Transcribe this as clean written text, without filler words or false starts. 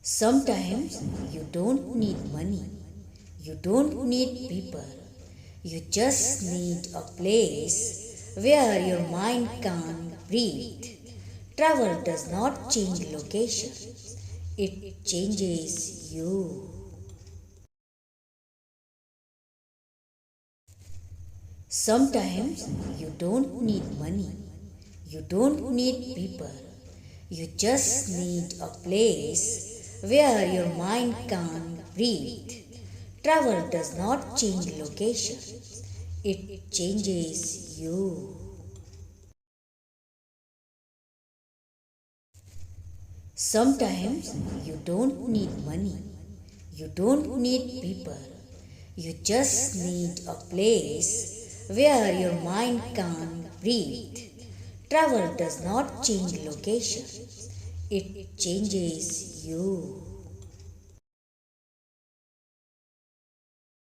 Sometimes you don't need money, you don't need people, you just need a place where your mind can breathe. Travel does not change location, it changes you. Sometimes you don't need money, you don't need people, you just need a place where your mind can breathe. Travel does not change location, it changes you. Sometimes you don't need money, you don't need people, you just need a place where your mind can breathe. Travel does not change location, it changes you.